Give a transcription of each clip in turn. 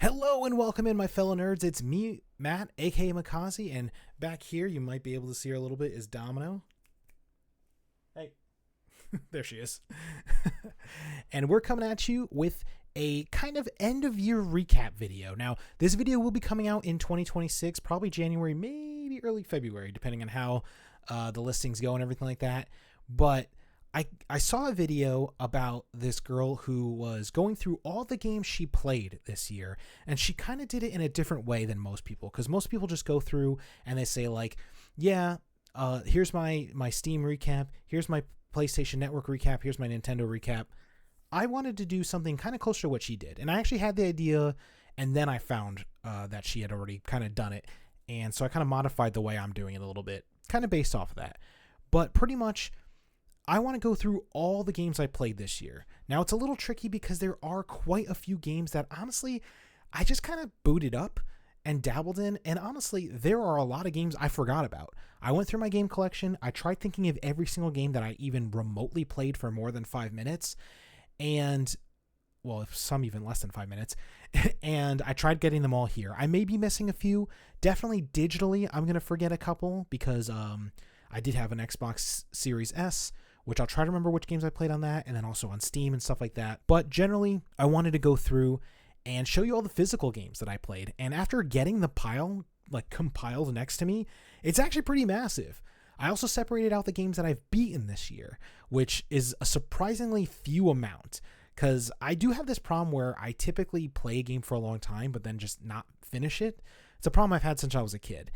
Hello and welcome in, my fellow nerds. It's me, Matt, aka Makazi, and back here you might be able to see her a little bit is Domino. Hey, there she is. And we're coming at you with a kind of end of year recap video. Now, this video will be coming out in 2026, probably January, maybe early February, depending on how the listings go and everything like that. But I saw a video about this girl who was going through all the games she played this year, and she kind of did it in a different way than most people, because most people just go through and they say like, yeah, here's my Steam recap, here's my PlayStation Network recap, here's my Nintendo recap. I wanted to do something kind of closer to what she did, and I actually had the idea, and then I found that she had already kind of done it, and so I kind of modified the way I'm doing it a little bit, kind of based off of that. But pretty much, I want to go through all the games I played this year. Now, it's a little tricky because there are quite a few games that, honestly, I just kind of booted up and dabbled in, and honestly, there are a lot of games I forgot about. I went through my game collection, I tried thinking of every single game that I even remotely played for more than 5 minutes, and, well, some even less than 5 minutes, and I tried getting them all here. I may be missing a few. Definitely digitally, I'm going to forget a couple, because I did have an Xbox Series S, which I'll try to remember which games I played on that, and then also on Steam and stuff like that. But generally, I wanted to go through and show you all the physical games that I played. And after getting the pile compiled next to me, it's actually pretty massive. I also separated out the games that I've beaten this year, which is a surprisingly few amount, because I do have this problem where I typically play a game for a long time, but then just not finish it. It's a problem I've had since I was a kid.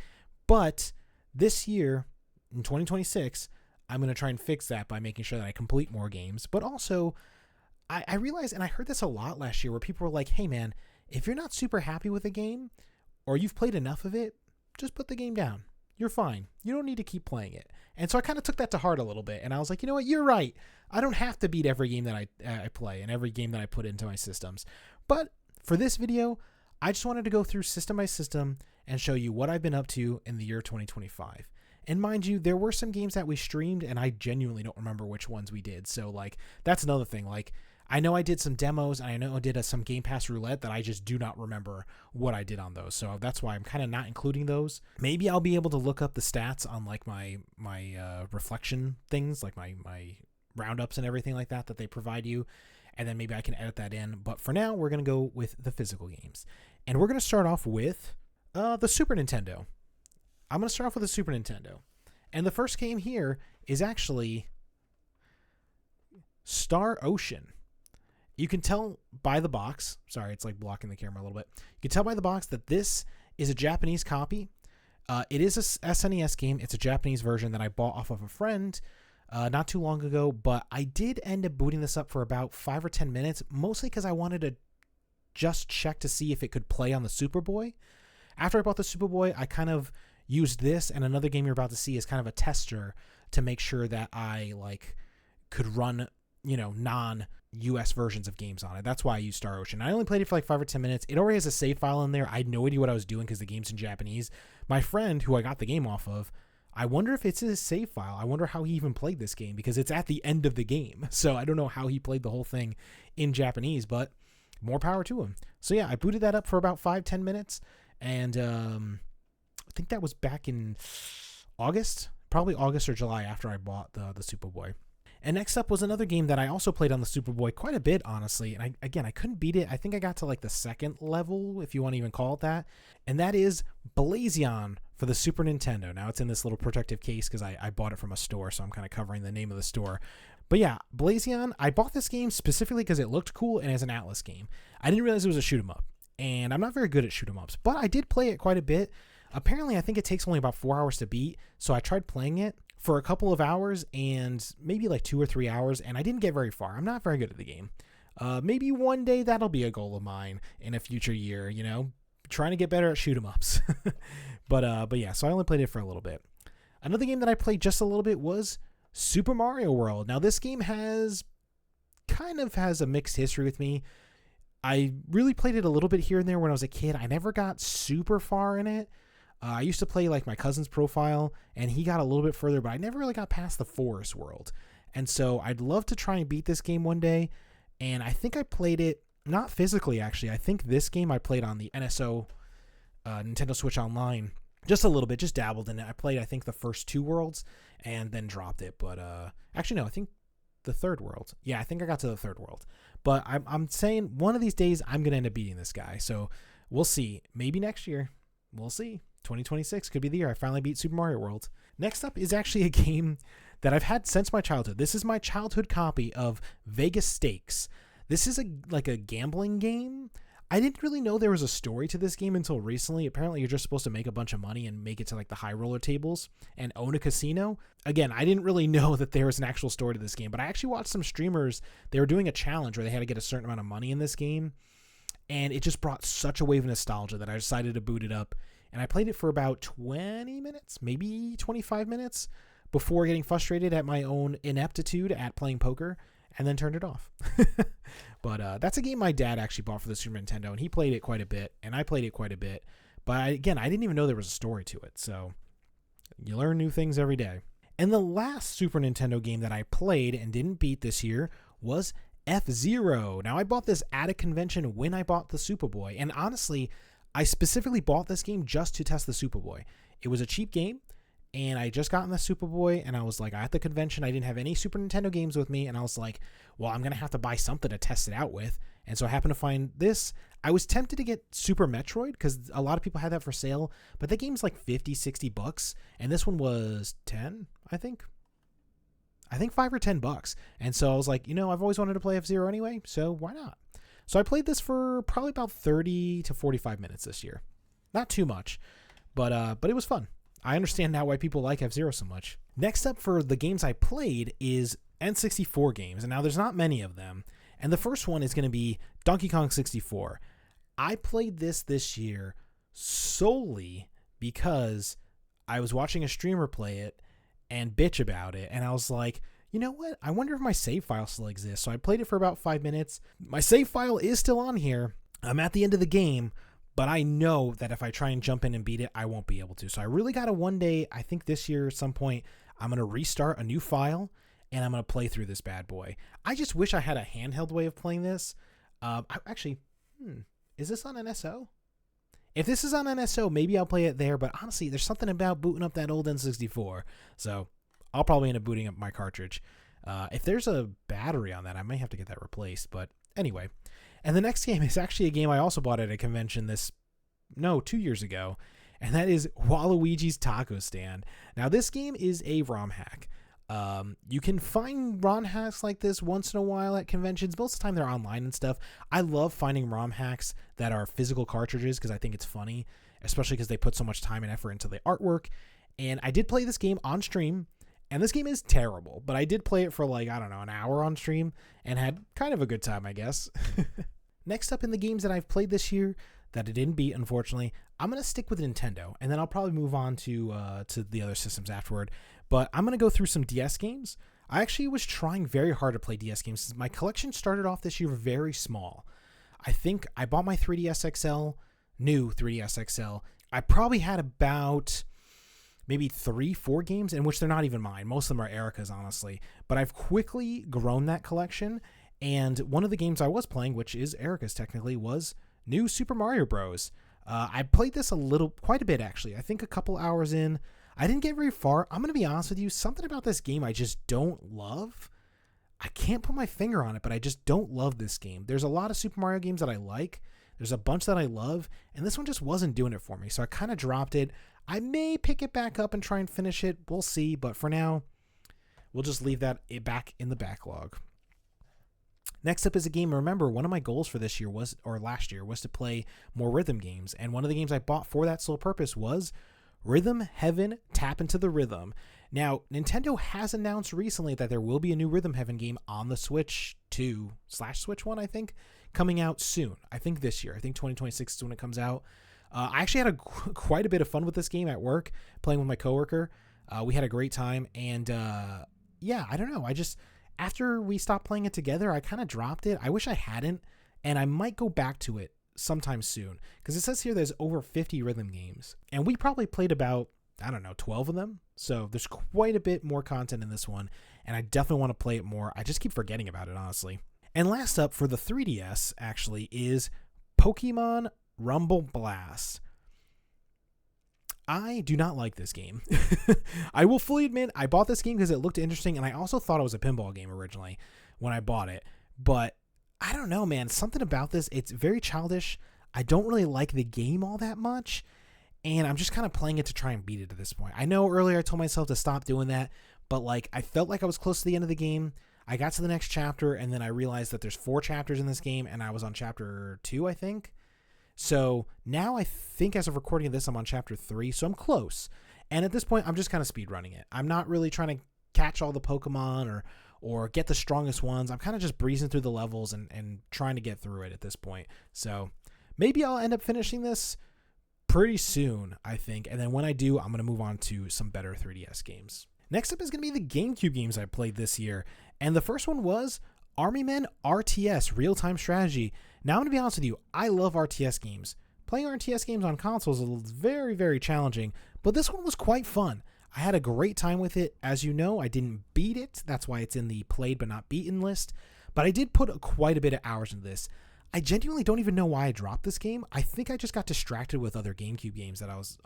But this year, in 2026, I'm going to try and fix that by making sure that I complete more games. But also, I realized, and I heard this a lot last year, where people were like, hey man, if you're not super happy with a game, or you've played enough of it, just put the game down. You're fine. You don't need to keep playing it. And so I kind of took that to heart a little bit, and I was like, you know what, you're right. I don't have to beat every game that I play and every game that I put into my systems. But for this video, I just wanted to go through system by system and show you what I've been up to in the year 2025. And mind you, there were some games that we streamed, and I genuinely don't remember which ones we did. So, like, that's another thing. Like, I know I did some demos, and I know I did some Game Pass roulette that I just do not remember what I did on those. So that's why I'm kind of not including those. Maybe I'll be able to look up the stats on, like, my reflection things, like my roundups and everything like that they provide you, and then maybe I can edit that in. But for now, we're going to go with the physical games. And we're going to start off with the Super Nintendo. I'm going to start off with the Super Nintendo. And the first game here is actually Star Ocean. You can tell by the box. Sorry, it's like blocking the camera a little bit. You can tell by the box that this is a Japanese copy. It is a SNES game. It's a Japanese version that I bought off of a friend not too long ago. But I did end up booting this up for about 5 or 10 minutes, mostly because I wanted to just check to see if it could play on the Superboy. After I bought the Superboy, I kind of used this and another game you're about to see as kind of a tester to make sure that I could run, non-US versions of games on it. That's why I used Star Ocean. I only played it for 5 or 10 minutes. It already has a save file in there. I had no idea what I was doing because the game's in Japanese. My friend, who I got the game off of, I wonder if it's his save file. I wonder how he even played this game, because it's at the end of the game. So I don't know how he played the whole thing in Japanese, but more power to him. So yeah, I booted that up for about 5-10 minutes, and I think that was back in August, probably August or July, after I bought the Superboy. And next up was another game that I also played on the Superboy quite a bit, honestly. And I couldn't beat it. I think I got to the second level, if you want to even call it that. And that is Blazion for the Super Nintendo. Now it's in this little protective case because I bought it from a store, so I'm kind of covering the name of the store. But yeah, Blazion, I bought this game specifically because it looked cool and as an Atlas game. I didn't realize it was a shoot 'em up. And I'm not very good at shoot 'em ups, but I did play it quite a bit. Apparently, I think it takes only about 4 hours to beat, so I tried playing it for a couple of hours and maybe 2 or 3 hours, and I didn't get very far. I'm not very good at the game. Maybe one day that'll be a goal of mine in a future year, trying to get better at shoot 'em ups. But yeah, so I only played it for a little bit. Another game that I played just a little bit was Super Mario World. Now, this game has a mixed history with me. I really played it a little bit here and there when I was a kid. I never got super far in it. I used to play my cousin's profile, and he got a little bit further, but I never really got past the forest world. And so I'd love to try and beat this game one day. And I think I played it Not physically, actually. I think this game I played on the NSO, Nintendo Switch Online, just a little bit, just dabbled in it. I played, I think, the first 2 worlds and then dropped it. But actually, no, I think the 3rd world. Yeah, I think I got to the 3rd world. But I'm saying one of these days I'm going to end up beating this guy. So we'll see. Maybe next year. We'll see. 2026 could be the year I finally beat Super Mario World. Next up is actually a game that I've had since my childhood. This is my childhood copy of Vegas Stakes. This is like a gambling game. I didn't really know there was a story to this game until recently. Apparently, you're just supposed to make a bunch of money and make it to like the high roller tables and own a casino. Again, I didn't really know that there was an actual story to this game, but I actually watched some streamers. They were doing a challenge where they had to get a certain amount of money in this game, and it just brought such a wave of nostalgia that I decided to boot it up. And I played it for about 20 minutes, maybe 25 minutes, before getting frustrated at my own ineptitude at playing poker, and then turned it off. But that's a game my dad actually bought for the Super Nintendo, and he played it quite a bit, and I played it quite a bit. But again, I didn't even know there was a story to it, so you learn new things every day. And the last Super Nintendo game that I played and didn't beat this year was F-Zero. Now, I bought this at a convention when I bought the Superboy, and honestly, I specifically bought this game just to test the Superboy. It was a cheap game, and I just gotten the Superboy, and I was like, at the convention, I didn't have any Super Nintendo games with me, and I was like, well, I'm going to have to buy something to test it out with. And so I happened to find this. I was tempted to get Super Metroid, because a lot of people had that for sale, but that game's like $50-$60, and this one was 10, I think. I think $5 or $10. And so I was like, I've always wanted to play F-Zero anyway, so why not? So I played this for probably about 30 to 45 minutes this year. Not too much, but it was fun. I understand now why people like F-Zero so much. Next up for the games I played is N64 games, and now there's not many of them. And the first one is going to be Donkey Kong 64. I played this year solely because I was watching a streamer play it and bitch about it, and I was like, you know what? I wonder if my save file still exists. So I played it for about 5 minutes. My save file is still on here. I'm at the end of the game, but I know that if I try and jump in and beat it, I won't be able to. So I really got to one day, I think this year at some point, I'm going to restart a new file, and I'm going to play through this bad boy. I just wish I had a handheld way of playing this. Is this on NSO? If this is on NSO, maybe I'll play it there, but honestly, there's something about booting up that old N64. So I'll probably end up booting up my cartridge. If there's a battery on that, I might have to get that replaced. But anyway, and the next game is actually a game I also bought at a convention 2 years ago, and that is Waluigi's Taco Stand. Now, this game is a ROM hack. You can find ROM hacks like this once in a while at conventions. Most of the time they're online and stuff. I love finding ROM hacks that are physical cartridges because I think it's funny, especially because they put so much time and effort into the artwork. And I did play this game on stream. And this game is terrible, but I did play it for an hour on stream and had kind of a good time, I guess. Next up in the games that I've played this year that I didn't beat, unfortunately, I'm going to stick with Nintendo, and then I'll probably move on to the other systems afterward. But I'm going to go through some DS games. I actually was trying very hard to play DS games. My collection started off this year very small. I think I bought my 3DS XL, new 3DS XL. I probably had about maybe 3-4 games, in which they're not even mine. Most of them are Erica's, honestly. But I've quickly grown that collection, and one of the games I was playing, which is Erica's technically, was New Super Mario Bros. I played this quite a bit, actually. I think a couple hours in. I didn't get very far. I'm going to be honest with you. Something about this game I just don't love. I can't put my finger on it, but I just don't love this game. There's a lot of Super Mario games that I like. There's a bunch that I love, and this one just wasn't doing it for me, so I kind of dropped it. I may pick it back up and try and finish it. We'll see, but for now, we'll just leave that back in the backlog. Next up is a game. Remember, one of my goals for last year was to play more rhythm games, and one of the games I bought for that sole purpose was Rhythm Heaven Tap Into the Rhythm. Now, Nintendo has announced recently that there will be a new Rhythm Heaven game on the Switch 2/Switch 1, I think, coming out soon. I think this year. I think 2026 is when it comes out. I actually had quite a bit of fun with this game at work, playing with my coworker. We had a great time, and I don't know. After we stopped playing it together, I kind of dropped it. I wish I hadn't, and I might go back to it sometime soon, because it says here there's over 50 rhythm games, and we probably played about 12 of them. So there's quite a bit more content in this one, and I definitely want to play it more. I just keep forgetting about it, honestly. And last up for the 3DS, actually, is Pokemon Rumble Blast. I do not like this game. I will fully admit I bought this game because it looked interesting, and I also thought it was a pinball game originally when I bought it. But I don't know, man. Something about this, it's very childish. I don't really like the game all that much, and I'm just kind of playing it to try and beat it at this point. I know earlier I told myself to stop doing that, but like I felt like I was close to the end of the game. I got to the next chapter, and then I realized that there's 4 chapters in this game, and I was on chapter 2, I think. So now I think as of recording this, I'm on chapter 3, so I'm close. And at this point, I'm just kind of speedrunning it. I'm not really trying to catch all the Pokemon or get the strongest ones. I'm kind of just breezing through the levels and trying to get through it at this point. So maybe I'll end up finishing this pretty soon, I think. And then when I do, I'm going to move on to some better 3DS games. Next up is going to be the GameCube games I played this year. And the first one was Army Men RTS Real-Time Strategy. Now, I'm going to be honest with you, I love RTS games. Playing RTS games on consoles is very, very challenging, but this one was quite fun. I had a great time with it. As you know, I didn't beat it. That's why it's in the played but not beaten list. But I did put quite a bit of hours into this. I genuinely don't even know why I dropped this game. I think I just got distracted with other GameCube games that I was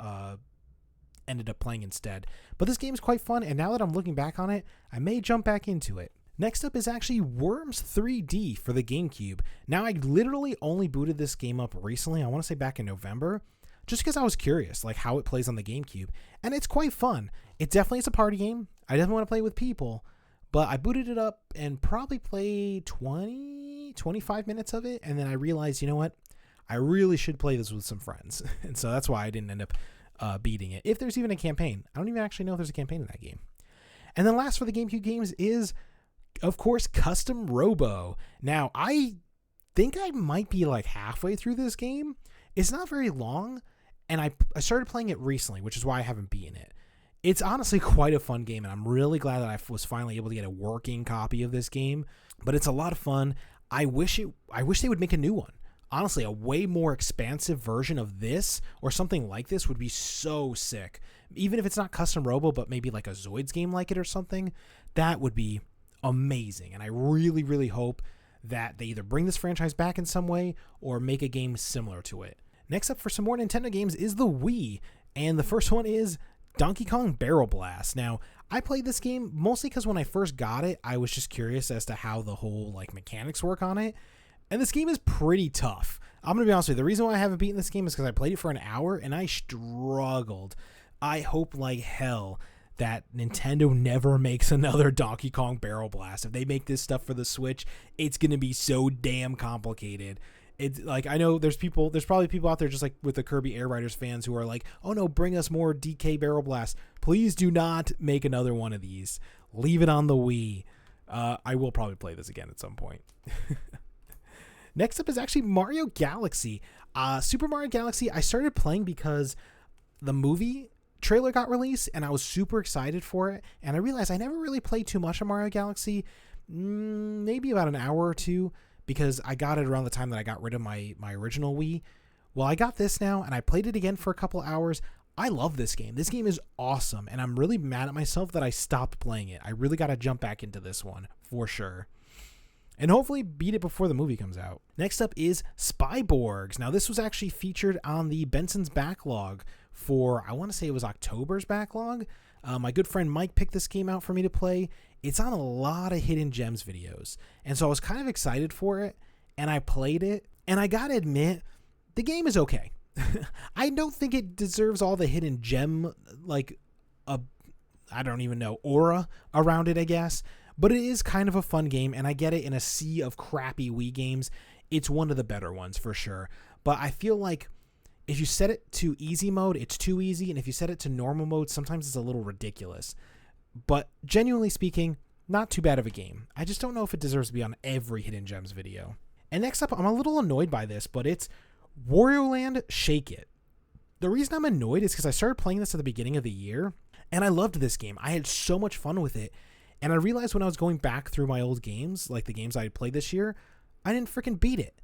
ended up playing instead. But this game is quite fun, and now that I'm looking back on it, I may jump back into it. Next up is actually Worms 3D for the GameCube. Now, I literally only booted this game up recently. I want to say back in November, just because I was curious, like how it plays on the GameCube. And it's quite fun. It definitely is a party game. I definitely want to play with people, but I booted it up and probably played 25 minutes of it. And then I realized, you know what? I really should play this with some friends. And so that's why I didn't end up beating it. If there's even a campaign. I don't even actually know if there's a campaign in that game. And then last for the GameCube games is, of course, Custom Robo. Now, I think I might be like halfway through this game. It's not very long, and I started playing it recently, which is why I haven't beaten it. It's honestly quite a fun game, and I'm really glad that I was finally able to get a working copy of this game. But it's a lot of fun. I wish they would make a new one. Honestly, a way more expansive version of this or something like this would be so sick. Even if it's not Custom Robo, but maybe like a Zoids game like it or something, that would be amazing. And I really, really hope that they either bring this franchise back in some way or make a game similar to it. Next up for some more Nintendo games is the Wii. And the first one is Donkey Kong Barrel Blast. Now, I played this game mostly because when I first got it, I was just curious as to how the whole like mechanics work on it. And this game is pretty tough. I'm going to be honest with you. The reason why I haven't beaten this game is because I played it for an hour and I struggled. I hope like hell that Nintendo never makes another Donkey Kong Barrel Blast. If they make this stuff for the Switch, it's going to be so damn complicated. It's like, I know there's probably people out there just like with the Kirby Air Riders fans who are like, oh no, bring us more DK Barrel Blast. Please do not make another one of these. Leave it on the Wii. I will probably play this again at some point. Next up is actually Mario Galaxy. Super Mario Galaxy, I started playing because the movie trailer got released and I was super excited for it, and I realized I never really played too much of Mario Galaxy, maybe about an hour or two, because I got it around the time that I got rid of my original Wii. Well, I got this now and I played it again for a couple hours. I love this game. This game is awesome, and I'm really mad at myself that I stopped playing it. I really got to jump back into this one for sure. And hopefully beat it before the movie comes out. Next up is Spyborgs. Now, this was actually featured on the Benson's backlog for, I want to say it was October's backlog. My good friend Mike picked this game out for me to play. It's on a lot of Hidden Gems videos. And so I was kind of excited for it, and I played it. And I gotta admit, the game is okay. I don't think it deserves all the Hidden Gem, I don't even know, aura around it, I guess. But it is kind of a fun game, and I get it, in a sea of crappy Wii games, it's one of the better ones for sure. But I feel like if you set it to easy mode, it's too easy, and if you set it to normal mode, sometimes it's a little ridiculous. But genuinely speaking, not too bad of a game. I just don't know if it deserves to be on every Hidden Gems video. And next up, I'm a little annoyed by this, but it's Wario Land Shake It. The reason I'm annoyed is because I started playing this at the beginning of the year, and I loved this game. I had so much fun with it. And I realized when I was going back through my old games, like the games I had played this year, I didn't freaking beat it.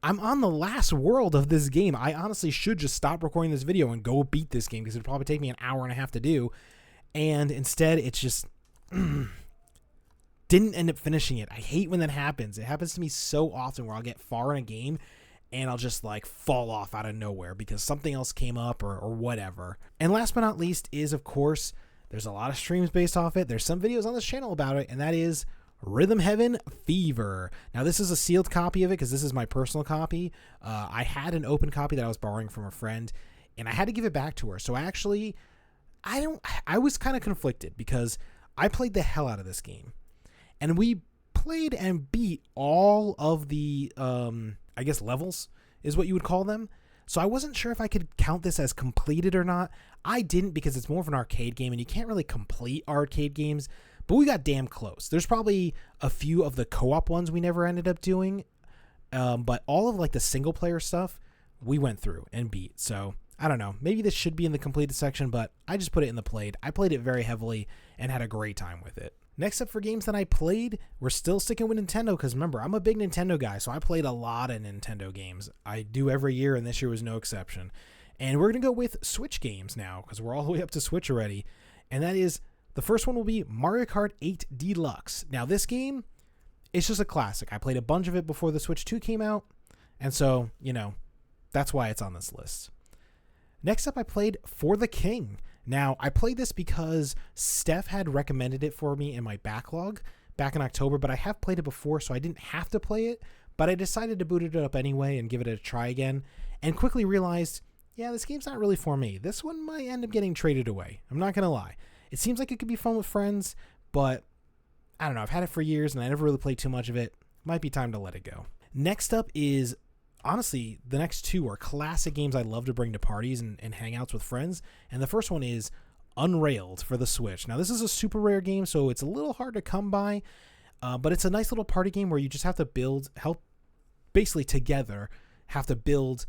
I'm on the last world of this game. I honestly should just stop recording this video and go beat this game because it would probably take me an hour and a half to do. And instead, it's just didn't end up finishing it. I hate when that happens. It happens to me so often where I'll get far in a game and I'll just like fall off out of nowhere because something else came up or whatever. And last but not least is, of course, there's a lot of streams based off it. There's some videos on this channel about it, and that is Rhythm Heaven Fever. Now, this is a sealed copy of it because this is my personal copy. I had an open copy that I was borrowing from a friend, and I had to give it back to her. So actually, I was kind of conflicted because I played the hell out of this game. And we played and beat all of the, I guess, levels is what you would call them. So I wasn't sure if I could count this as completed or not. I didn't because it's more of an arcade game, and you can't really complete arcade games. But we got damn close. There's probably a few of the co-op ones we never ended up doing. But all of like the single player stuff, we went through and beat. So I don't know. Maybe this should be in the completed section, but I just put it in the played. I played it very heavily and had a great time with it. Next up for games that I played, we're still sticking with Nintendo because remember, I'm a big Nintendo guy, so I played a lot of Nintendo games. I do every year, and this year was no exception. And we're going to go with Switch games now because we're all the way up to Switch already. And that is, the first one will be Mario Kart 8 Deluxe. Now, this game, it's just a classic. I played a bunch of it before the Switch 2 came out, and so, you know, that's why it's on this list. Next up, I played For the King. Now, I played this because Steph had recommended it for me in my backlog back in October, but I have played it before, so I didn't have to play it, but I decided to boot it up anyway and give it a try again, and quickly realized, yeah, this game's not really for me. This one might end up getting traded away. I'm not going to lie. It seems like it could be fun with friends, but I don't know. I've had it for years, and I never really played too much of it. Might be time to let it go. Next up is, honestly, the next two are classic games I love to bring to parties and hangouts with friends. And the first one is Unrailed for the Switch. Now, this is a super rare game, so it's a little hard to come by, but it's a nice little party game where you just have to basically together, have to build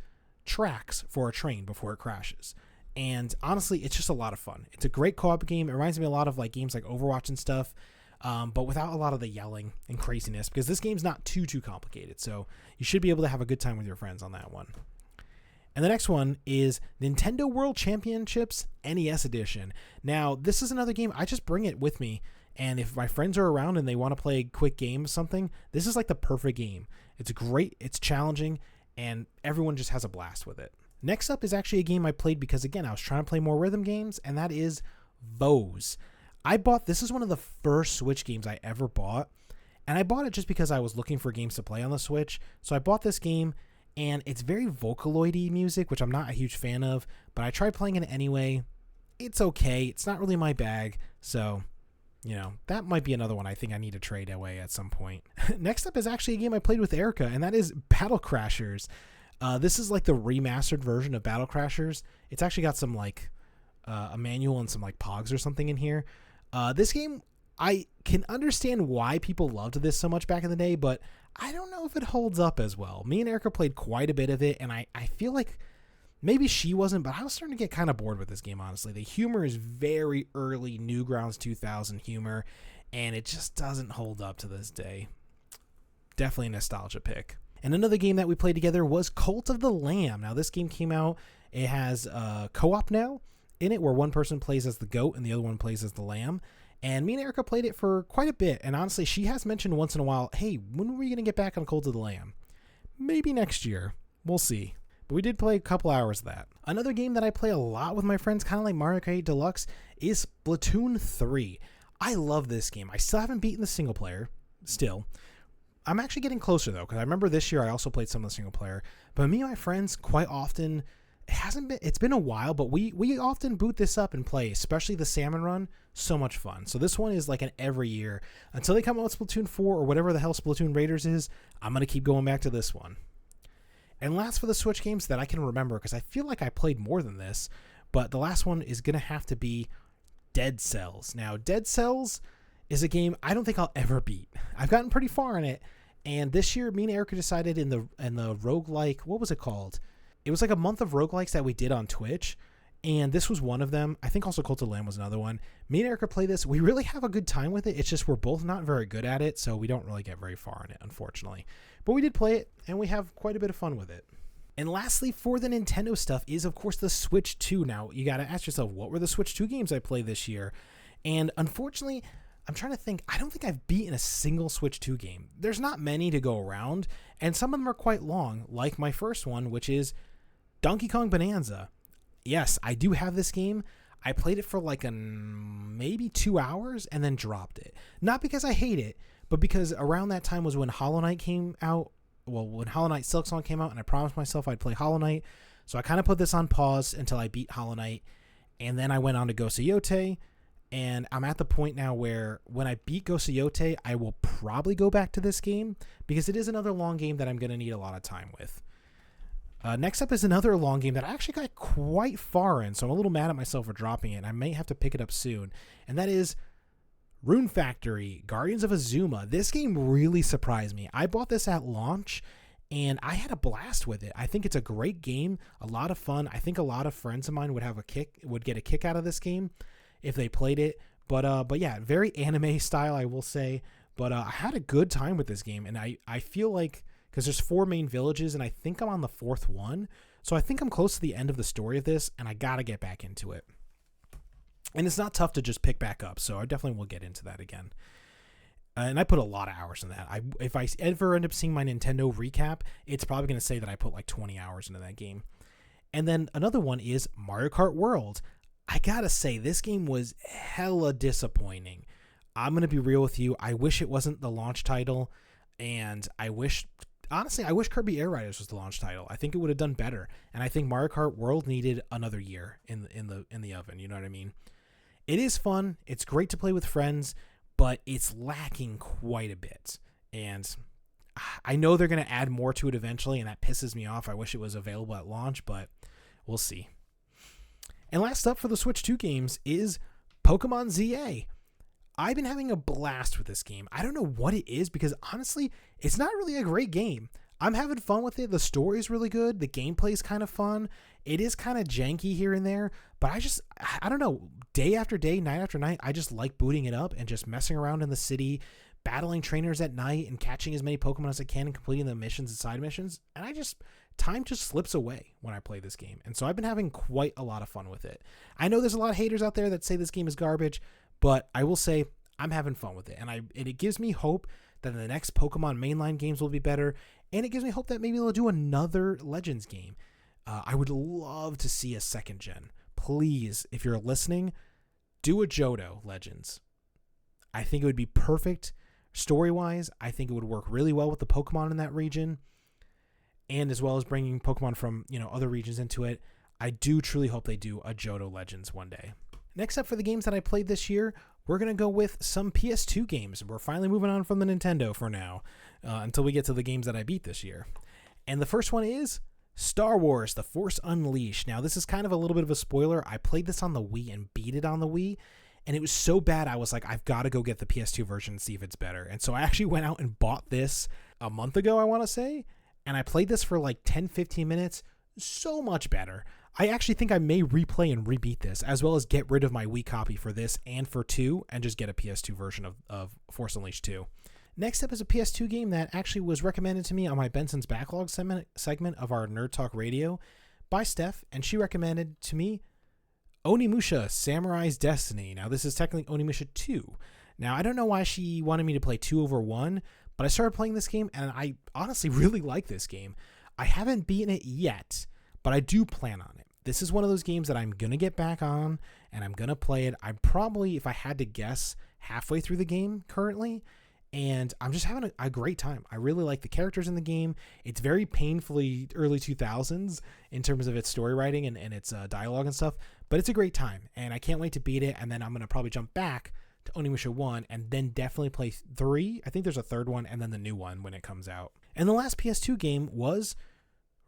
tracks for a train before it crashes. And honestly, it's just a lot of fun. It's a great co-op game. It reminds me a lot of like games like Overwatch and stuff, but without a lot of the yelling and craziness, because this game's not too complicated. So you should be able to have a good time with your friends on that one. And the next one is Nintendo World Championships NES Edition. Now, this is another game. I just bring it with me, and if my friends are around and they want to play a quick game or something, this is like the perfect game. It's great, it's challenging, and everyone just has a blast with it. Next up is actually a game I played because, again, I was trying to play more rhythm games, and that is Voes. This is one of the first Switch games I ever bought, and I bought it just because I was looking for games to play on the Switch. So I bought this game, and it's very Vocaloid-y music, which I'm not a huge fan of, but I tried playing it anyway. It's okay. It's not really my bag, so, you know, that might be another one I think I need to trade away at some point. Next up is actually a game I played with Erica, and that is Battle Crashers. This is like the remastered version of Battle Crashers. It's actually got some like a manual and some like pogs or something in here. This game, I can understand why people loved this so much back in the day, but I don't know if it holds up as well. Me and Erica played quite a bit of it, and I feel like maybe she wasn't, but I was starting to get kind of bored with this game, honestly. The humor is very early Newgrounds 2000 humor, and it just doesn't hold up to this day. Definitely a nostalgia pick. And another game that we played together was Cult of the Lamb. Now, this game came out. It has co-op now in it where one person plays as the goat and the other one plays as the lamb. And me and Erica played it for quite a bit. And honestly, she has mentioned once in a while, hey, when are we going to get back on Cult of the Lamb? Maybe next year. We'll see. But we did play a couple hours of that. Another game that I play a lot with my friends, kind of like Mario Kart 8 Deluxe, is Splatoon 3. I love this game. I still haven't beaten the single player, still. I'm actually getting closer, though, because I remember this year I also played some of the single player. But me and my friends, quite often, it's been a while, but we often boot this up and play, especially the Salmon Run. So much fun. So this one is like an every year. Until they come out with Splatoon 4 or whatever the hell Splatoon Raiders is, I'm going to keep going back to this one. And last for the Switch games that I can remember, because I feel like I played more than this, but the last one is going to have to be Dead Cells. Now, Dead Cells is a game I don't think I'll ever beat. I've gotten pretty far in it, and this year me and Erica decided in the roguelike, what was it called? It was like a month of roguelikes that we did on Twitch, and this was one of them. I think also Cult of the Lamb was another one. Me and Erica play this. We really have a good time with it. It's just we're both not very good at it, so we don't really get very far in it, unfortunately. But we did play it, and we have quite a bit of fun with it. And lastly, for the Nintendo stuff is, of course, the Switch 2. Now, you got to ask yourself, what were the Switch 2 games I played this year? And unfortunately, I'm trying to think. I don't think I've beaten a single Switch 2 game. There's not many to go around, and some of them are quite long, like my first one, which is Donkey Kong Bonanza. Yes, I do have this game. I played it for like maybe 2 hours and then dropped it. Not because I hate it, but because around that time was when Hollow Knight came out. Well, when Hollow Knight Silksong came out, and I promised myself I'd play Hollow Knight. So I kind of put this on pause until I beat Hollow Knight. And then I went on to Gosuyote. And I'm at the point now where when I beat Gosuyote, I will probably go back to this game because it is another long game that I'm going to need a lot of time with. Next up is another long game that I actually got quite far in, so I'm a little mad at myself for dropping it, and I may have to pick it up soon. And that is Rune Factory, Guardians of Azuma. This game really surprised me. I bought this at launch, and I had a blast with it. I think it's a great game, a lot of fun. I think a lot of friends of mine would get a kick out of this game if they played it. But yeah, very anime style, I will say. But I had a good time with this game, and I feel like, because there's 4 main villages, and I think I'm on the 4th one. So I think I'm close to the end of the story of this, and I got to get back into it. And it's not tough to just pick back up, so I definitely will get into that again. And I put a lot of hours in that. If I ever end up seeing my Nintendo recap, it's probably going to say that I put like 20 hours into that game. And then another one is Mario Kart World. I gotta say, this game was hella disappointing. I'm going to be real with you. I wish it wasn't the launch title, and honestly, I wish Kirby Air Riders was the launch title. I think it would have done better, and I think Mario Kart World needed another year in the oven. You know what I mean? It is fun. It's great to play with friends, but it's lacking quite a bit. And I know they're going to add more to it eventually, and that pisses me off. I wish it was available at launch, but we'll see. And last up for the Switch 2 games is Pokemon ZA. I've been having a blast with this game. I don't know what it is because honestly, it's not really a great game. I'm having fun with it. The story is really good. The gameplay is kind of fun. It is kind of janky here and there, but I don't know, day after day, night after night, I just like booting it up and just messing around in the city, battling trainers at night and catching as many Pokemon as I can and completing the missions and side missions. And time just slips away when I play this game. And so I've been having quite a lot of fun with it. I know there's a lot of haters out there that say this game is garbage, but I will say I'm having fun with it. And it gives me hope that the next Pokemon mainline games will be better. And it gives me hope that maybe they'll do another Legends game. I would love to see a second gen. Please, if you're listening, do a Johto Legends. I think it would be perfect story-wise. I think it would work really well with the Pokemon in that region. And as well as bringing Pokemon from, other regions into it. I do truly hope they do a Johto Legends one day. Next up for the games that I played this year, we're going to go with some PS2 games. We're finally moving on from the Nintendo for now, until we get to the games that I beat this year. And the first one is Star Wars: The Force Unleashed. Now, this is kind of a little bit of a spoiler. I played this on the Wii and beat it on the Wii, and it was so bad I was like, I've got to go get the PS2 version and see if it's better. And so I actually went out and bought this a month ago, I want to say, and I played this for like 10, 15 minutes. So much better. I actually think I may replay and rebeat this, as well as get rid of my Wii copy for this and for 2, and just get a PS2 version of Force Unleashed 2. Next up is a PS2 game that actually was recommended to me on my Benson's Backlog segment of our Nerd Talk Radio by Steph, and she recommended to me Onimusha Samurai's Destiny. Now, this is technically Onimusha 2. Now, I don't know why she wanted me to play 2 over 1, but I started playing this game, and I honestly really like this game. I haven't beaten it yet, but I do plan on it. This is one of those games that I'm going to get back on, and I'm going to play it. I'm probably, if I had to guess, halfway through the game currently, and I'm just having a great time. I really like the characters in the game. It's very painfully early 2000s in terms of its story writing and its dialogue and stuff, but it's a great time, and I can't wait to beat it, and then I'm going to probably jump back to Onimusha 1, and then definitely play 3. I think there's a third one, and then the new one when it comes out. And the last PS2 game was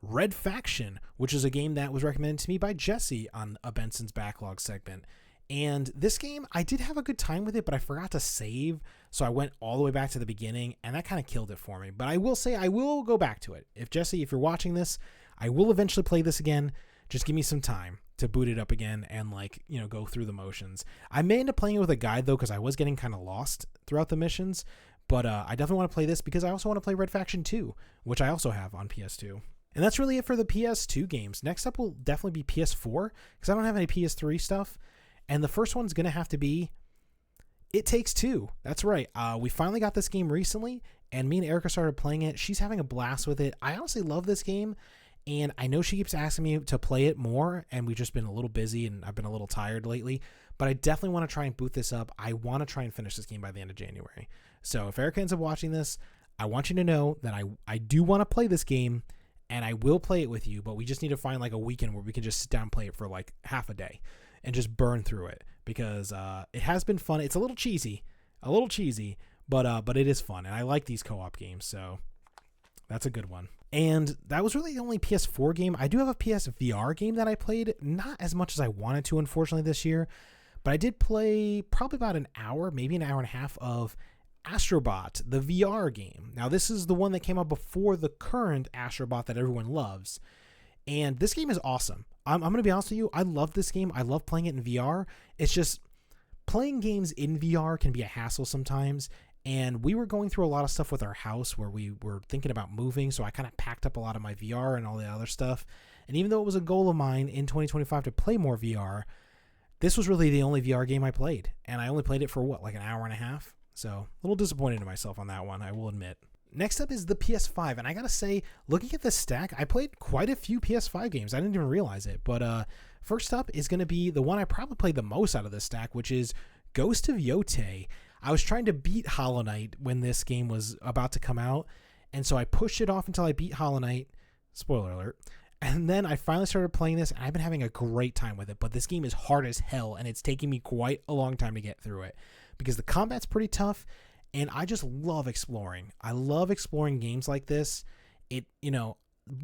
Red Faction, which is a game that was recommended to me by Jesse on a Benson's Backlog segment. And this game, I did have a good time with it, but I forgot to save, so I went all the way back to the beginning, and that kind of killed it for me. But I will say I will go back to it. If Jesse, if you're watching this, I will eventually play this again. Just give me some time to boot it up again and go through the motions. I may end up playing it with a guide though, because I was getting kind of lost throughout the missions. But I definitely want to play this because I also want to play Red Faction 2, which I also have on PS2. And that's really it for the PS2 games. Next up will definitely be PS4, because I don't have any PS3 stuff. And the first one's going to have to be It Takes Two. That's right. We finally got this game recently, and me and Erica started playing it. She's having a blast with it. I honestly love this game, and I know she keeps asking me to play it more, and we've just been a little busy, and I've been a little tired lately, but I definitely want to try and boot this up. I want to try and finish this game by the end of January. So if Erica ends up watching this, I want you to know that I do want to play this game, and I will play it with you, but we just need to find like a weekend where we can just sit down and play it for like half a day and just burn through it, because it has been fun. It's a little cheesy, but it is fun, and I like these co-op games, so that's a good one. And that was really the only PS4 game. I do have a PS VR game that I played, not as much as I wanted to, unfortunately, this year, but I did play probably about an hour, maybe an hour and a half of Astrobot, the VR game. Now, this is the one that came out before the current Astrobot that everyone loves, and this game is awesome. I'm going to be honest with you. I love this game. I love playing it in VR. It's just playing games in VR can be a hassle sometimes. And we were going through a lot of stuff with our house where we were thinking about moving. So I kind of packed up a lot of my VR and all the other stuff. And even though it was a goal of mine in 2025 to play more VR, this was really the only VR game I played. And I only played it for like an hour and a half. So a little disappointed in myself on that one, I will admit. Next up is the PS5, and I gotta say, looking at this stack, I played quite a few PS5 games. I didn't even realize it, but first up is going to be the one I probably played the most out of this stack, which is Ghost of Yotei. I was trying to beat Hollow Knight when this game was about to come out, and so I pushed it off until I beat Hollow Knight. Spoiler alert. And then I finally started playing this, and I've been having a great time with it, but this game is hard as hell, and it's taking me quite a long time to get through it, because the combat's pretty tough. And I just love exploring. I love exploring games like this.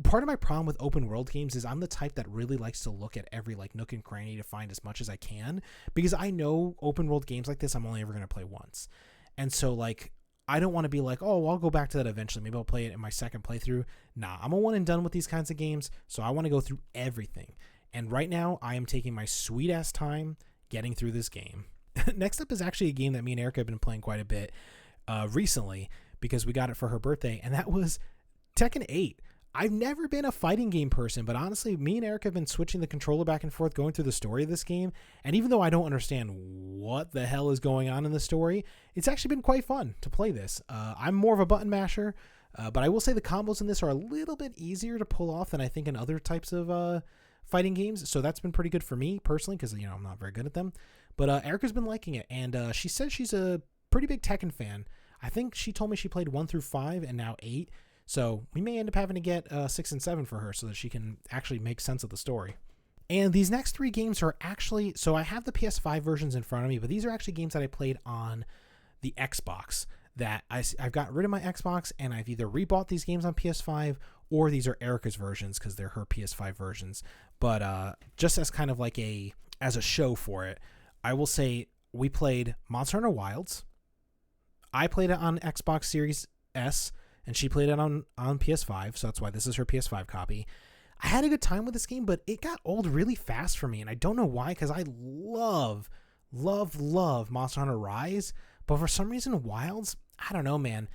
Part of my problem with open world games is I'm the type that really likes to look at every like nook and cranny to find as much as I can, because I know open world games like this I'm only ever going to play once. And so like I don't want to be like, oh, I'll go back to that eventually. Maybe I'll play it in my second playthrough. Nah, I'm a one and done with these kinds of games, so I want to go through everything. And right now I am taking my sweet ass time getting through this game. Next up is actually a game that me and Erica have been playing quite a bit recently, because we got it for her birthday, and that was Tekken 8. I've never been a fighting game person, but honestly, me and Erica have been switching the controller back and forth going through the story of this game, and even though I don't understand what the hell is going on in the story, it's actually been quite fun to play this. I'm more of a button masher, but I will say the combos in this are a little bit easier to pull off than I think in other types of fighting games, so that's been pretty good for me personally, because I'm not very good at them. But Erica's been liking it, and she says she's a pretty big Tekken fan. I think she told me she played 1 through 5 and now 8. So we may end up having to get 6 and 7 for her so that she can actually make sense of the story. And these next 3 games are actually, so I have the PS5 versions in front of me, but these are actually games that I played on the Xbox. That I've got rid of my Xbox, and I've either rebought these games on PS5 or these are Erica's versions because they're her PS5 versions. But just as kind of like as a show for it, I will say we played Monster Hunter Wilds. I played it on Xbox Series S, and she played it on PS5, so that's why this is her PS5 copy. I had a good time with this game, but it got old really fast for me, and I don't know why, because I love Monster Hunter Rise, but for some reason, Wilds, I don't know, man.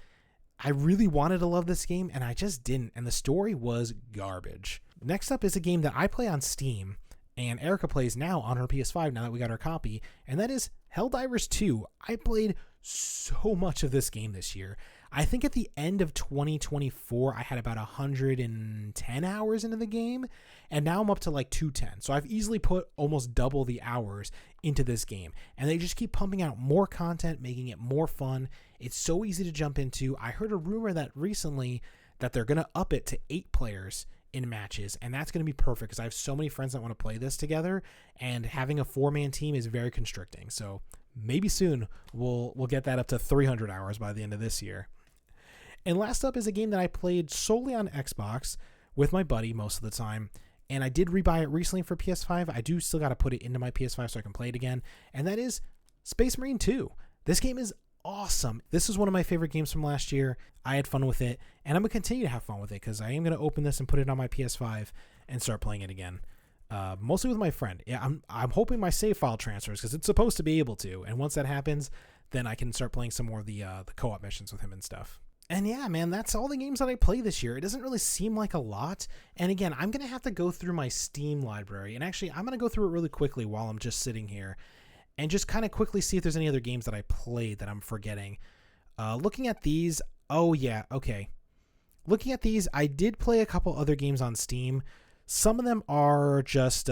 I really wanted to love this game, and I just didn't, and the story was garbage. Next up is a game that I play on Steam, and Erica plays now on her PS5 now that we got her copy, and that is Helldivers 2. I played so much of this game this year. I think at the end of 2024, I had about 110 hours into the game, and now I'm up to like 210. So I've easily put almost double the hours into this game, and they just keep pumping out more content, making it more fun. It's so easy to jump into. I heard a rumor that recently that they're going to up it to 8 players in matches, and that's going to be perfect because I have so many friends that want to play this together, and having a 4-man team is very constricting. So maybe soon we'll get that up to 300 hours by the end of this year. And last up is a game that I played solely on Xbox with my buddy most of the time, and I did rebuy it recently for PS5. I do still got to put it into my PS5 so I can play it again, and that is Space Marine 2. This game is awesome. This is one of my favorite games from last year. I had fun with it, and I'm going to continue to have fun with it because I am going to open this and put it on my PS5 and start playing it again. Mostly with my friend. Yeah, I'm hoping my save file transfers because it's supposed to be able to, and once that happens, then I can start playing some more of the co-op missions with him and stuff. And yeah, man, that's all the games that I play this year. It doesn't really seem like a lot. And again, I'm going to have to go through my Steam library. And actually, I'm going to go through it really quickly while I'm just sitting here. and just kind of quickly see if there's any other games that I played that I'm forgetting. Looking at these, oh yeah, okay. Looking at these, I did play a couple other games on Steam. Some of them are just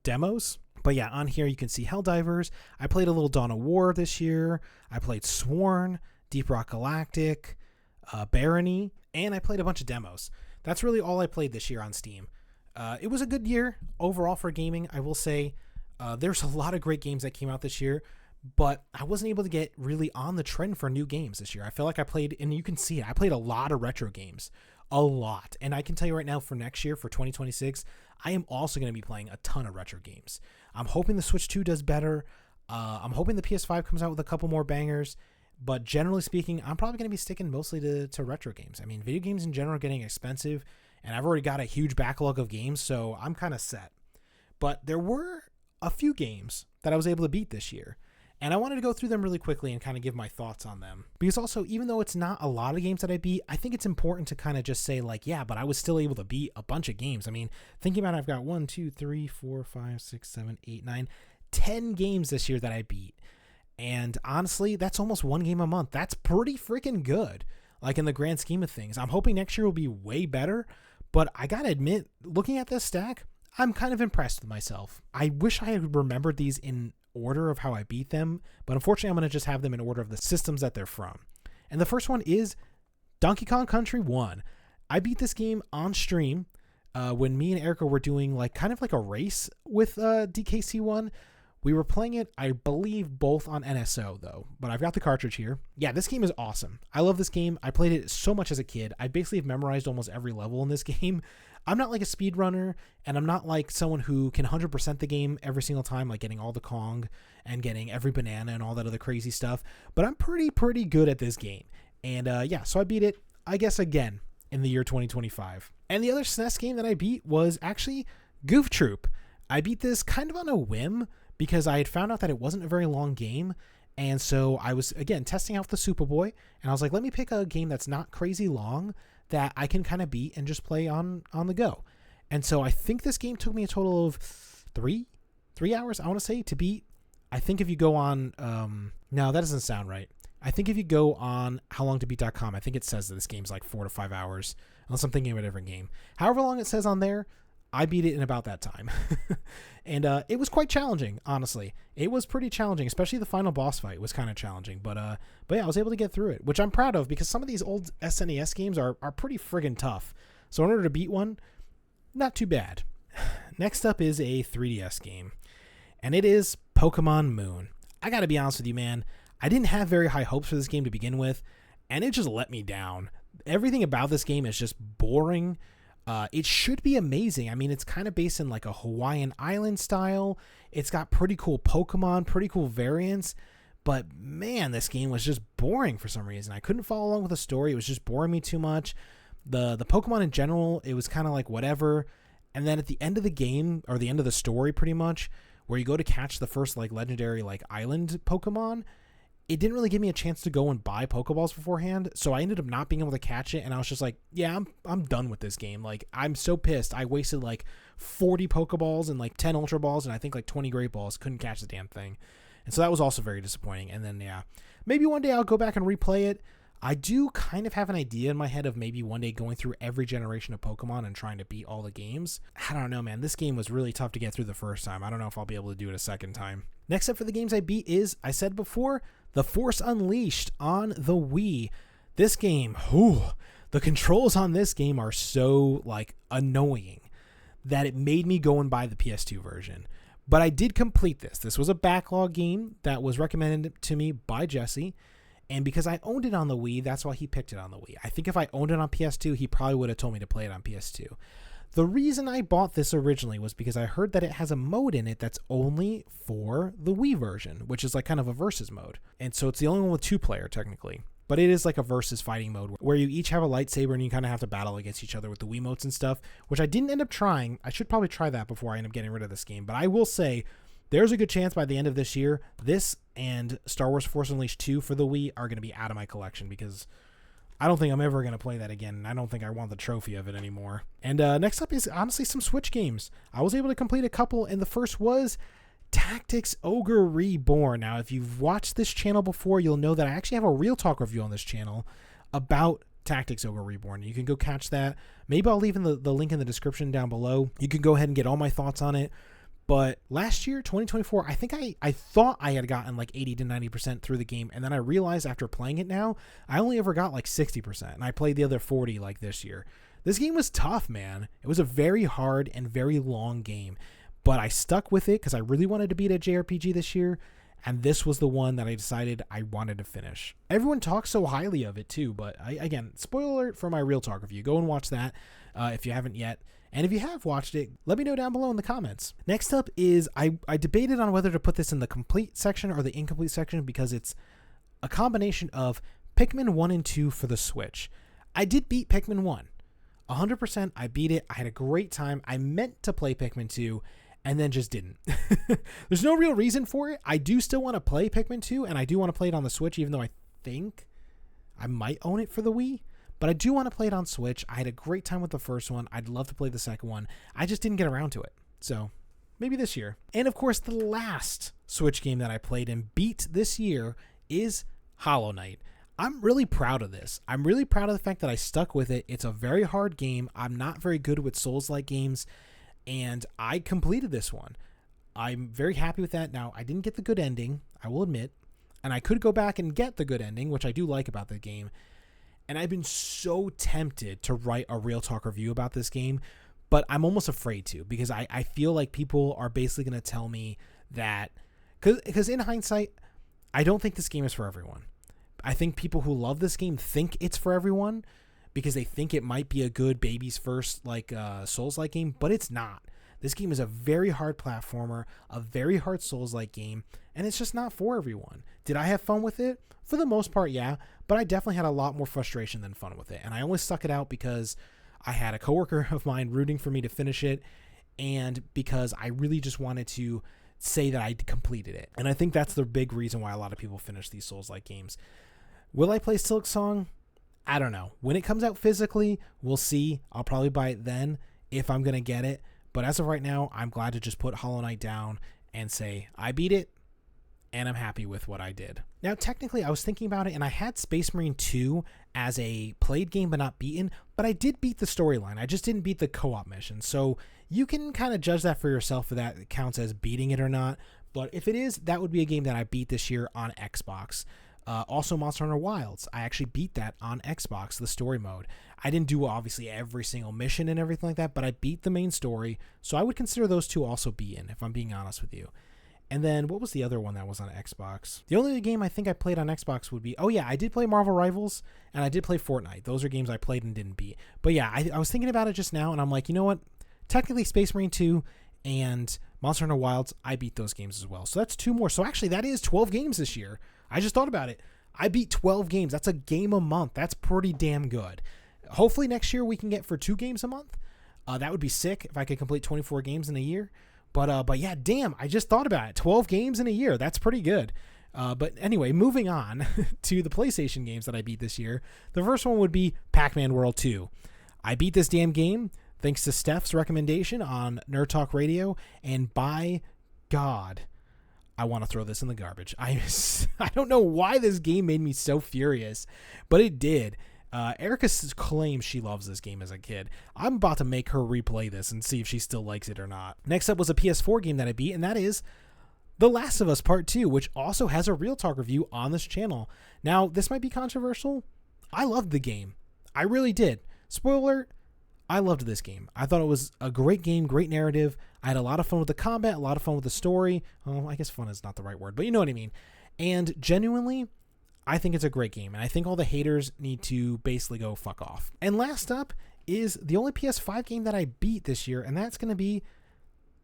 demos. But yeah, on here you can see Helldivers. I played a little Dawn of War this year. I played Sworn, Deep Rock Galactic, Barony, and I played a bunch of demos. That's really all I played this year on Steam. It was a good year overall for gaming, I will say. There's a lot of great games that came out this year, but I wasn't able to get really on the trend for new games this year. I feel like I played, and you can see it, I played a lot of retro games. A lot. And I can tell you right now, for next year, for 2026, I am also going to be playing a ton of retro games. I'm hoping the Switch 2 does better. I'm hoping the PS5 comes out with a couple more bangers. But generally speaking, I'm probably going to be sticking mostly to retro games. I mean, video games in general are getting expensive, and I've already got a huge backlog of games, so I'm kind of set. But there were a few games that I was able to beat this year, and I wanted to go through them really quickly and kind of give my thoughts on them. Because also, even though it's not a lot of games that I beat, I think it's important to kind of just say, like, yeah, but I was still able to beat a bunch of games. I mean, thinking about it, I've got 1, 2, 3, 4, 5, 6, 7, 8, 9, 10 games this year that I beat. And honestly, that's almost one game a month. That's pretty freaking good, like in the grand scheme of things. I'm hoping next year will be way better, but I gotta admit, looking at this stack, I'm kind of impressed with myself. I wish I had remembered these in order of how I beat them, but unfortunately I'm going to just have them in order of the systems that they're from. And the first one is Donkey Kong Country 1. I beat this game on stream when me and Erica were doing like kind of like a race with DKC1. We were playing it, I believe, both on NSO though, but I've got the cartridge here. Yeah, this game is awesome. I love this game. I played it so much as a kid. I basically have memorized almost every level in this game. I'm not like a speedrunner, and I'm not like someone who can 100% the game every single time, like getting all the Kong and getting every banana and all that other crazy stuff, but I'm pretty good at this game. And yeah, so I beat it, I guess, again in the year 2025. And the other SNES game that I beat was actually Goof Troop. I beat this kind of on a whim because I had found out that it wasn't a very long game. And so I was, again, testing out the Superboy, and I was like, let me pick a game that's not crazy long that I can kind of beat and just play on the go. And so I think this game took me a total of three hours, I want to say, to beat. I think if you go on, no, that doesn't sound right. I think if you go on howlongtobeat.com, I think it says that this game's like 4 to 5 hours, unless I'm thinking of a different game. However long it says on there, I beat it in about that time. And it was quite challenging, honestly. It was pretty challenging, especially the final boss fight was kind of challenging. But yeah, I was able to get through it, which I'm proud of because some of these old SNES games are pretty friggin' tough. So in order to beat one, not too bad. Next up is a 3DS game, and it is Pokemon Moon. I gotta be honest with you, man. I didn't have very high hopes for this game to begin with, and it just let me down. Everything about this game is just boring. It should be amazing. I mean, it's kind of based in like a Hawaiian island style. It's got pretty cool Pokemon, pretty cool variants. But man, this game was just boring for some reason. I couldn't follow along with the story. It was just boring me too much. The Pokemon in general, it was kind of like whatever. And then at the end of the game, or the end of the story pretty much, where you go to catch the first like legendary like island Pokemon, it didn't really give me a chance to go and buy Pokeballs beforehand, so I ended up not being able to catch it, and I was just like, yeah, I'm done with this game. Like, I'm so pissed. I wasted like 40 Pokeballs and like 10 Ultra Balls and I think like 20 Great Balls. Couldn't catch the damn thing. And so that was also very disappointing. And then, yeah, maybe one day I'll go back and replay it. I do kind of have an idea in my head of maybe one day going through every generation of Pokemon and trying to beat all the games. I don't know, man. This game was really tough to get through the first time. I don't know if I'll be able to do it a second time. Next up for the games I beat is, I said before, The Force Unleashed on the Wii. This game, the controls on this game are so like annoying that it made me go and buy the PS2 version. But I did complete this. This was a backlog game that was recommended to me by Jesse. And because I owned it on the Wii, that's why he picked it on the Wii. I think if I owned it on PS2, he probably would have told me to play it on PS2. The reason I bought this originally was because I heard that it has a mode in it that's only for the Wii version, which is like kind of a versus mode. And so it's the only one with 2-player technically. But it is like a versus fighting mode where you each have a lightsaber and you kind of have to battle against each other with the Wiimotes and stuff, which I didn't end up trying. I should probably try that before I end up getting rid of this game. But I will say there's a good chance by the end of this year, this and Star Wars Force Unleashed 2 for the Wii are going to be out of my collection because I don't think I'm ever going to play that again. I don't think I want the trophy of it anymore. And next up is honestly some Switch games. I was able to complete a couple, and the first was Tactics Ogre Reborn. Now, if you've watched this channel before, you'll know that I actually have a Real Talk review on this channel about Tactics Ogre Reborn. You can go catch that. Maybe I'll leave in the link in the description down below. You can go ahead and get all my thoughts on it. But last year, 2024, I think I thought I had gotten like 80 to 90% through the game. And then I realized after playing it now, I only ever got like 60%. And I played the other 40 like this year. This game was tough, man. It was a very hard and very long game. But I stuck with it because I really wanted to beat a JRPG this year. And this was the one that I decided I wanted to finish. Everyone talks so highly of it too. But again, spoiler alert for my Real Talk review. Go and watch that if you haven't yet. And if you have watched it, let me know down below in the comments. Next up is I debated on whether to put this in the complete section or the incomplete section because it's a combination of Pikmin 1 and 2 for the Switch. I did beat Pikmin 1. 100% I beat it. I had a great time. I meant to play Pikmin 2 and then just didn't. There's no real reason for it. I do still want to play Pikmin 2 and I do want to play it on the Switch even though I think I might own it for the Wii. But I do want to play it on Switch. I had a great time with the first one. I'd love to play the second one. I just didn't get around to it. So maybe this year. And of course, the last Switch game that I played and beat this year is Hollow Knight. I'm really proud of this. I'm really proud of the fact that I stuck with it. It's a very hard game. I'm not very good with Souls-like games. And I completed this one. I'm very happy with that. Now, I didn't get the good ending, I will admit. And I could go back and get the good ending, which I do like about the game. And I've been so tempted to write a Real Talk review about this game, but I'm almost afraid to because I feel like people are basically going to tell me that because in hindsight, I don't think this game is for everyone. I think people who love this game think it's for everyone because they think it might be a good baby's first like Souls-like game, but it's not. This game is a very hard platformer, a very hard Souls-like game, and it's just not for everyone. Did I have fun with it? For the most part, yeah, but I definitely had a lot more frustration than fun with it, and I only stuck it out because I had a coworker of mine rooting for me to finish it, and because I really just wanted to say that I completed it, and I think that's the big reason why a lot of people finish these Souls-like games. Will I play Silk Song? I don't know. When it comes out physically, we'll see. I'll probably buy it then if I'm going to get it, but as of right now, I'm glad to just put Hollow Knight down and say I beat it, and I'm happy with what I did. Now, technically, I was thinking about it, and I had Space Marine 2 as a played game but not beaten, but I did beat the storyline. I just didn't beat the co-op mission, so you can kind of judge that for yourself if that counts as beating it or not, but if it is, that would be a game that I beat this year on Xbox. Also, Monster Hunter Wilds. I actually beat that on Xbox, the story mode. I didn't do, obviously, every single mission and everything like that, but I beat the main story, so I would consider those two also beaten, if I'm being honest with you. And then, what was the other one that was on Xbox? The only game I think I played on Xbox would be... Oh, yeah, I did play Marvel Rivals, and I did play Fortnite. Those are games I played and didn't beat. But yeah, I was thinking about it just now, and I'm like, you know what? Technically, Space Marine 2 and Monster Hunter Wilds, I beat those games as well. So that's 2 more. So actually, that is 12 games this year. I just thought about it. I beat 12 games. That's a game a month. That's pretty damn good. Hopefully, next year we can get for 2 games a month. That would be sick if I could complete 24 games in a year. But yeah, damn, I just thought about it. 12 games in a year. That's pretty good. But anyway, moving on to the PlayStation games that I beat this year. The first one would be Pac-Man World 2. I beat this damn game thanks to Steph's recommendation on Nerd Talk Radio. And by God, I want to throw this in the garbage. I don't know why this game made me so furious, but it did. Erica claims she loves this game as a kid. I'm about to make her replay this and see if she still likes it or not. Next up was a PS4 game that I beat, and that is The Last of Us Part 2, which also has a Real Talk review on this channel. Now, this might be controversial. I loved the game. I really did. Spoiler alert, I loved this game. I thought it was a great game, great narrative. I had a lot of fun with the combat, a lot of fun with the story. Oh, I guess fun is not the right word, but you know what I mean. And genuinely, I think it's a great game, and I think all the haters need to basically go fuck off. And last up is the only PS5 game that I beat this year, and that's going to be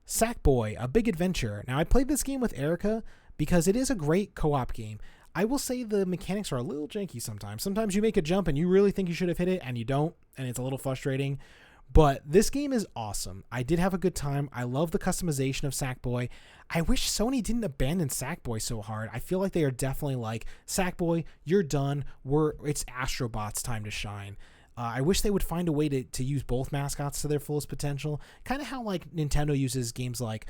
Sackboy: A Big Adventure. Now, I played this game with Erica because it is a great co-op game. I will say the mechanics are a little janky sometimes. Sometimes you make a jump and you really think you should have hit it, and you don't, and it's a little frustrating. But this game is awesome. I did have a good time. I love the customization of Sackboy. I wish Sony didn't abandon Sackboy so hard. I feel like they are definitely like, Sackboy, you're done. It's Astrobot's time to shine. I wish they would find a way to use both mascots to their fullest potential. Kind of how like Nintendo uses games like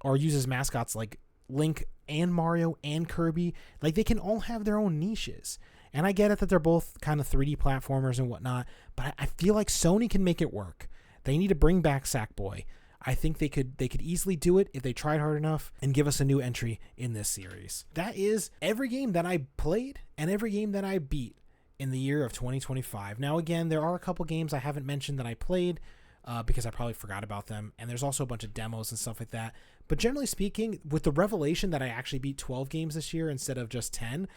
or uses mascots like Link and Mario and Kirby. Like, they can all have their own niches. And I get it that they're both kind of 3D platformers and whatnot, but I feel like Sony can make it work. They need to bring back Sackboy. I think they could easily do it if they tried hard enough and give us a new entry in this series. That is every game that I played and every game that I beat in the year of 2025. Now, again, there are a couple games I haven't mentioned that I played because I probably forgot about them, and there's also a bunch of demos and stuff like that. But generally speaking, with the revelation that I actually beat 12 games this year instead of just 10,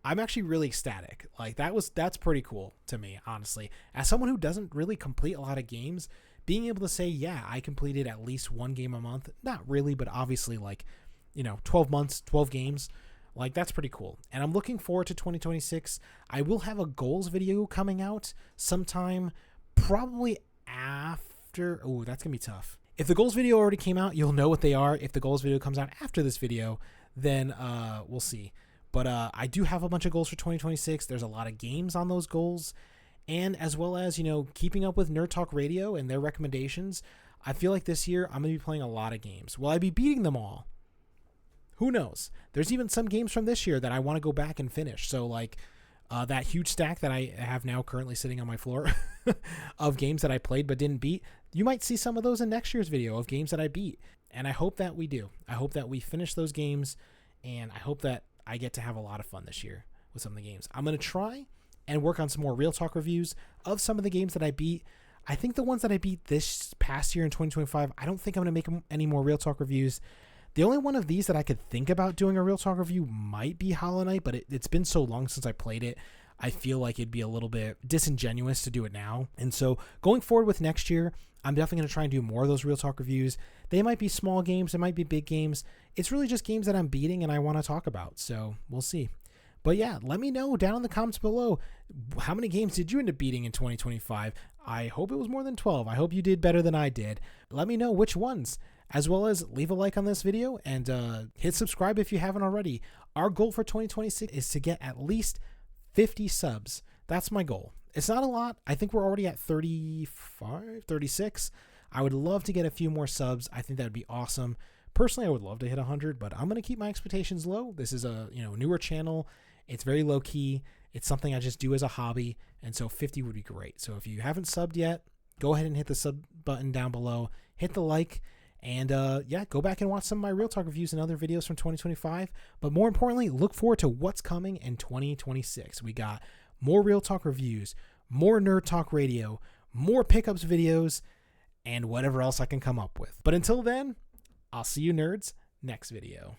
I'm actually really ecstatic. Like, that's pretty cool to me, honestly. As someone who doesn't really complete a lot of games, being able to say, yeah, I completed at least one game a month, not really, but obviously, like, 12 months, 12 games, like, that's pretty cool. And I'm looking forward to 2026. I will have a goals video coming out sometime, probably after. Oh, that's going to be tough. If the goals video already came out, you'll know what they are. If the goals video comes out after this video, then we'll see. But I do have a bunch of goals for 2026. There's a lot of games on those goals. And as well as, keeping up with Nerd Talk Radio and their recommendations, I feel like this year I'm going to be playing a lot of games. Will I be beating them all? Who knows? There's even some games from this year that I want to go back and finish. So, like, that huge stack that I have now currently sitting on my floor of games that I played but didn't beat, you might see some of those in next year's video of games that I beat. And I hope that we do. I hope that we finish those games, and I hope that I get to have a lot of fun this year with some of the games. I'm going to try and work on some more Real Talk reviews of some of the games that I beat. I think the ones that I beat this past year in 2025, I don't think I'm going to make any more Real Talk reviews. The only one of these that I could think about doing a Real Talk review might be Hollow Knight, but it's been so long since I played it, I feel like it'd be a little bit disingenuous to do it now. And so going forward with next year, I'm definitely going to try and do more of those Real Talk reviews. They might be small games, they might be big games. It's really just games that I'm beating and I want to talk about, so we'll see. But yeah, let me know down in the comments below, how many games did you end up beating in 2025? I hope it was more than 12. I hope you did better than I did. Let me know which ones, as well as leave a like on this video and hit subscribe if you haven't already. Our goal for 2026 is to get at least 50 subs. That's my goal. It's not a lot. I think we're already at 35, 36. I would love to get a few more subs. I think that would be awesome. Personally, I would love to hit 100, but I'm going to keep my expectations low. This is a newer channel. It's very low key. It's something I just do as a hobby, and so 50 would be great. So if you haven't subbed yet, go ahead and hit the sub button down below. Hit the like, and yeah, go back and watch some of my Real Talk reviews and other videos from 2025. But more importantly, look forward to what's coming in 2026. We got more Real Talk reviews, more Nerd Talk Radio, more pickups videos, and whatever else I can come up with. But until then, I'll see you nerds next video.